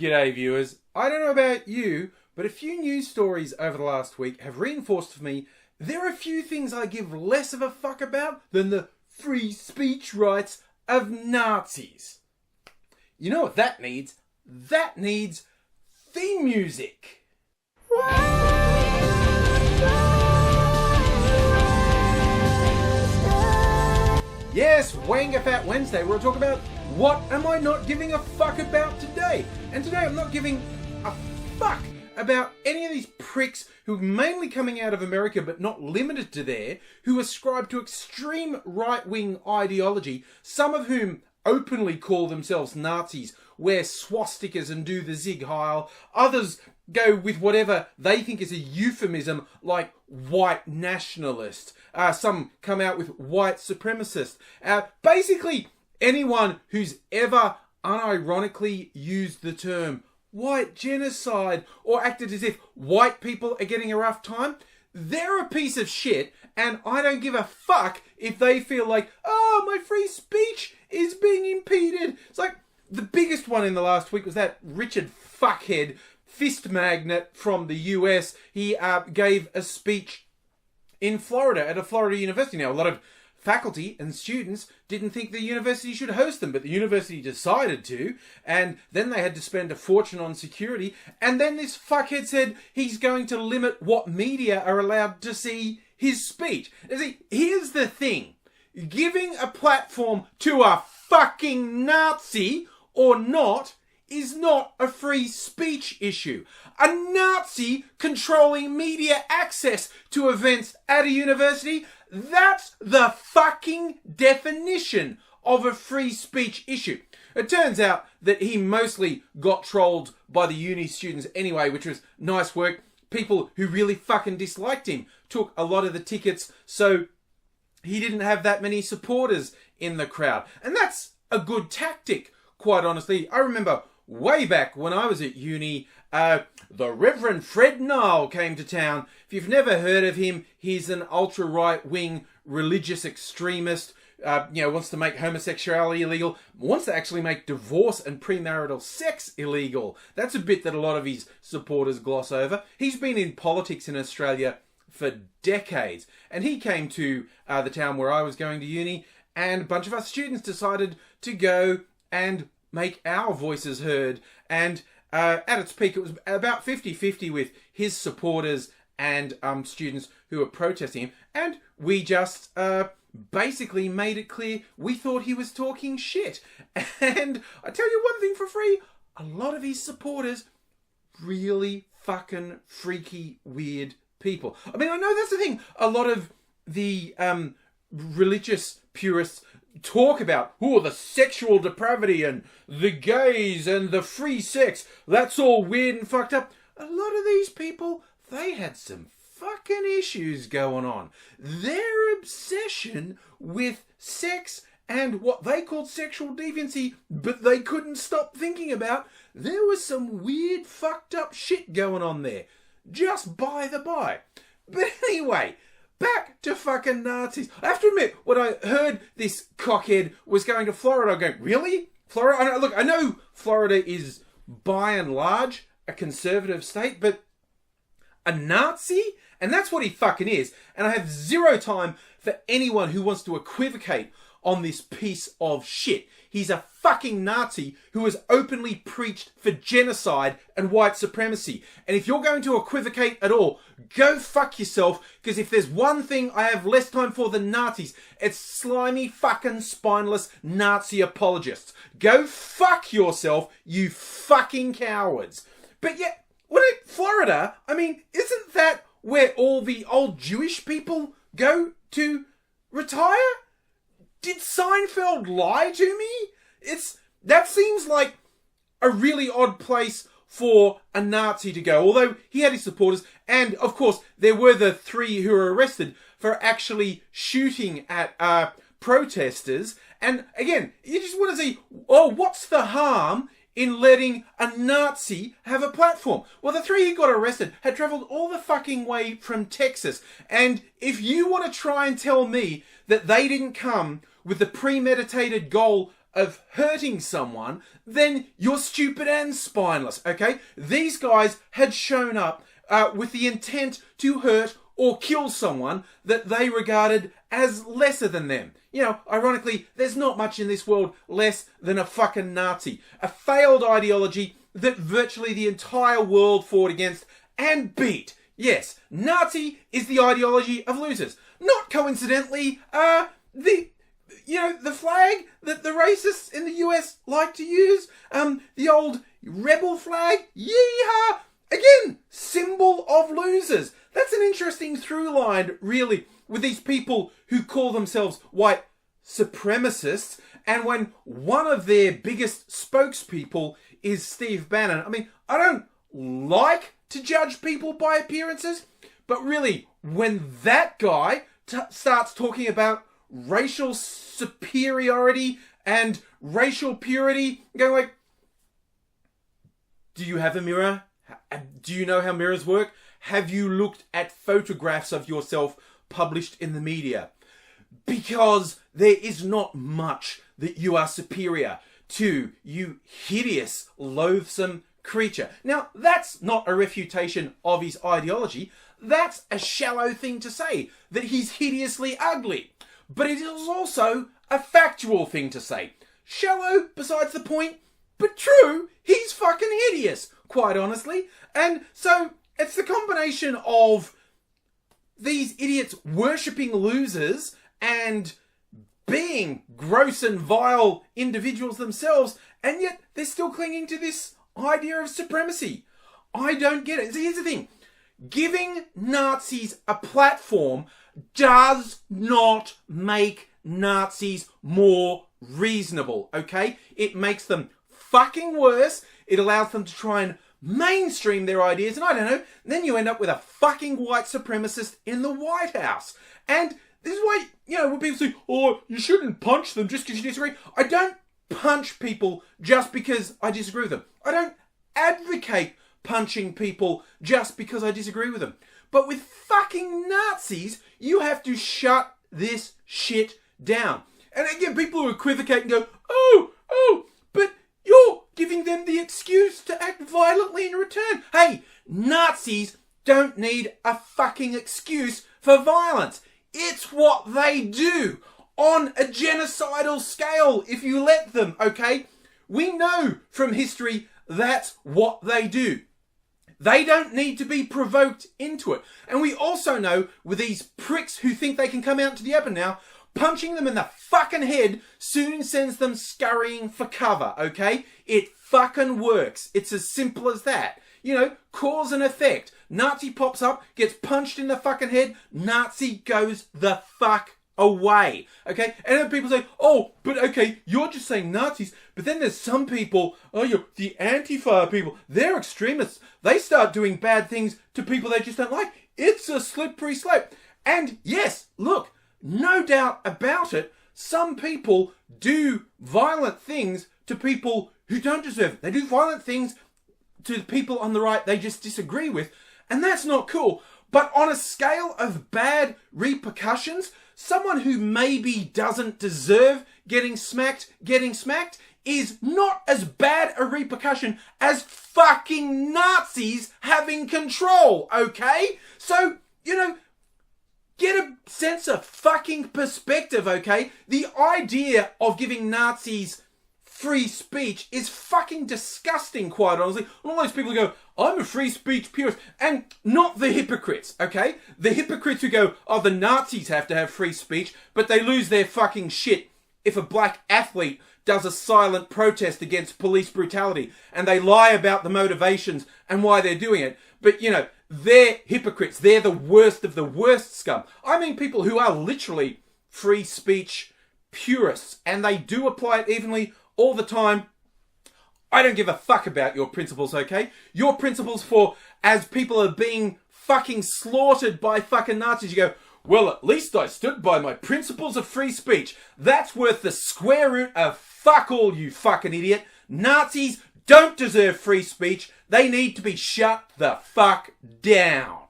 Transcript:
G'day viewers. I don't know about you, but a few news stories over the last week have reinforced for me there are a few things I give less of a fuck about than the free speech rights of Nazis. You know what that needs? That needs theme music. Yes, Wanga Fat Wednesday, where I talk about what am I not giving a fuck about today. And today I'm not giving a fuck about any of these pricks who are mainly coming out of America, but not limited to there, who ascribe to extreme right-wing ideology, some of whom openly call themselves Nazis, wear swastikas and do the Zig Heil. Others go with whatever they think is a euphemism like white nationalist. Some come out with white supremacist. Basically, anyone who's ever unironically used the term white genocide or acted as if white people are getting a rough time, they're a piece of shit, and I don't give a fuck if they feel like, oh, my free speech is being impeded. It's like, the biggest one in the last week was that Richard fuckhead fist magnet from the US. He gave a speech in Florida at a Florida university. Now, a lot of faculty and students didn't think the university should host them, but the university decided to, and then they had to spend a fortune on security, and then this fuckhead said he's going to limit what media are allowed to see his speech. You see, here's the thing. Giving a platform to a fucking Nazi or not is not a free speech issue. A Nazi controlling media access to events at a university, that's the fucking definition of a free speech issue. It turns out that he mostly got trolled by the uni students anyway, which was nice work. People who really fucking disliked him took a lot of the tickets, so he didn't have that many supporters in the crowd. And that's a good tactic, quite honestly. I remember way back when I was at uni, the Reverend Fred Nile came to town. If you've never heard of him, he's an ultra-right-wing religious extremist, wants to make homosexuality illegal, wants to actually make divorce and premarital sex illegal. That's a bit that a lot of his supporters gloss over. He's been in politics in Australia for decades, and he came to the town where I was going to uni, and a bunch of us students decided to go and make our voices heard. And at its peak, it was about 50-50 with his supporters and students who were protesting him. And we just basically made it clear we thought he was talking shit. And I tell you one thing for free, a lot of his supporters, really fucking freaky, weird people. I mean, I know that's the thing. A lot of the religious purists talk about, the sexual depravity and the gays and the free sex. That's all weird and fucked up. A lot of these people, they had some fucking issues going on. Their obsession with sex and what they called sexual deviancy, but they couldn't stop thinking about, there was some weird fucked up shit going on there. Just by the by. But anyway, back to fucking Nazis. I have to admit, when I heard this cockhead was going to Florida, I'm going, really? Florida? I know Florida is, by and large, a conservative state, but a Nazi? And that's what he fucking is. And I have zero time for anyone who wants to equivocate on this piece of shit. He's a fucking Nazi who has openly preached for genocide and white supremacy. And if you're going to equivocate at all, go fuck yourself, because if there's one thing I have less time for than Nazis, it's slimy fucking spineless Nazi apologists. Go fuck yourself, you fucking cowards. But yet, Florida, I mean, isn't that where all the old Jewish people go to retire? Did Seinfeld lie to me? That seems like a really odd place for a Nazi to go. Although he had his supporters, and of course there were the 3 who were arrested for actually shooting at protesters. And again, you just want to see, what's the harm in letting a Nazi have a platform? Well, the 3 who got arrested had travelled all the fucking way from Texas. And if you want to try and tell me that they didn't come with the premeditated goal of hurting someone, then you're stupid and spineless, okay? These guys had shown up with the intent to hurt or kill someone that they regarded as lesser than them. You know, ironically, there's not much in this world less than a fucking Nazi. A failed ideology that virtually the entire world fought against and beat. Yes, Nazi is the ideology of losers. Not coincidentally, the flag that the racists in the US like to use, the old rebel flag, yeehaw, again, symbol of losers. That's an interesting through line, really, with these people who call themselves white supremacists, and when one of their biggest spokespeople is Steve Bannon. I mean, I don't like to judge people by appearances, but really, when that guy starts talking about racial superiority and racial purity, going like, do you have a mirror? Do you know how mirrors work? Have you looked at photographs of yourself published in the media? Because there is not much that you are superior to, you hideous, loathsome creature. Now, that's not a refutation of his ideology. That's a shallow thing to say, that he's hideously ugly. But it is also a factual thing to say. Shallow, besides the point, but true, he's fucking hideous, quite honestly. And so, it's the combination of these idiots worshipping losers and being gross and vile individuals themselves, and yet they're still clinging to this idea of supremacy. I don't get it. See, here's the thing. Giving Nazis a platform does not make Nazis more reasonable, okay? It makes them fucking worse. It allows them to try and mainstream their ideas, and I don't know, then you end up with a fucking white supremacist in the White House. And this is why, you know, when people say, oh, you shouldn't punch them just because you disagree. I don't punch people just because I disagree with them. I don't advocate punching people just because I disagree with them. But with fucking Nazis, you have to shut this shit down. And again, people who equivocate and go, oh, but you're giving them the excuse to act violently in return. Hey, Nazis don't need a fucking excuse for violence. It's what they do on a genocidal scale if you let them, okay? We know from history that's what they do. They don't need to be provoked into it. And we also know with these pricks who think they can come out to the open now, punching them in the fucking head soon sends them scurrying for cover, okay? It fucking works. It's as simple as that. You know, cause and effect. Nazi pops up, gets punched in the fucking head, Nazi goes the fuck away. Okay? And then people say, oh, but okay, you're just saying Nazis, but then there's some people, you're the Antifa people, they're extremists. They start doing bad things to people they just don't like. It's a slippery slope. And yes, look, no doubt about it, some people do violent things to people who don't deserve it. They do violent things to people on the right they just disagree with, and that's not cool. But on a scale of bad repercussions, someone who maybe doesn't deserve getting smacked is not as bad a repercussion as fucking Nazis having control, okay? So, you know, get a sense of fucking perspective, okay? The idea of giving Nazis free speech is fucking disgusting, quite honestly. And all those people go, I'm a free speech purist. And not the hypocrites, okay? The hypocrites who go, oh, the Nazis have to have free speech, but they lose their fucking shit if a black athlete does a silent protest against police brutality, and they lie about the motivations and why they're doing it. But, you know, they're hypocrites. They're the worst of the worst scum. I mean people who are literally free speech purists, and they do apply it evenly all the time. I don't give a fuck about your principles, okay? Your principles for, as people are being fucking slaughtered by fucking Nazis, you go, well, at least I stood by my principles of free speech. That's worth the square root of fuck all, you fucking idiot. Nazis don't deserve free speech. They need to be shut the fuck down.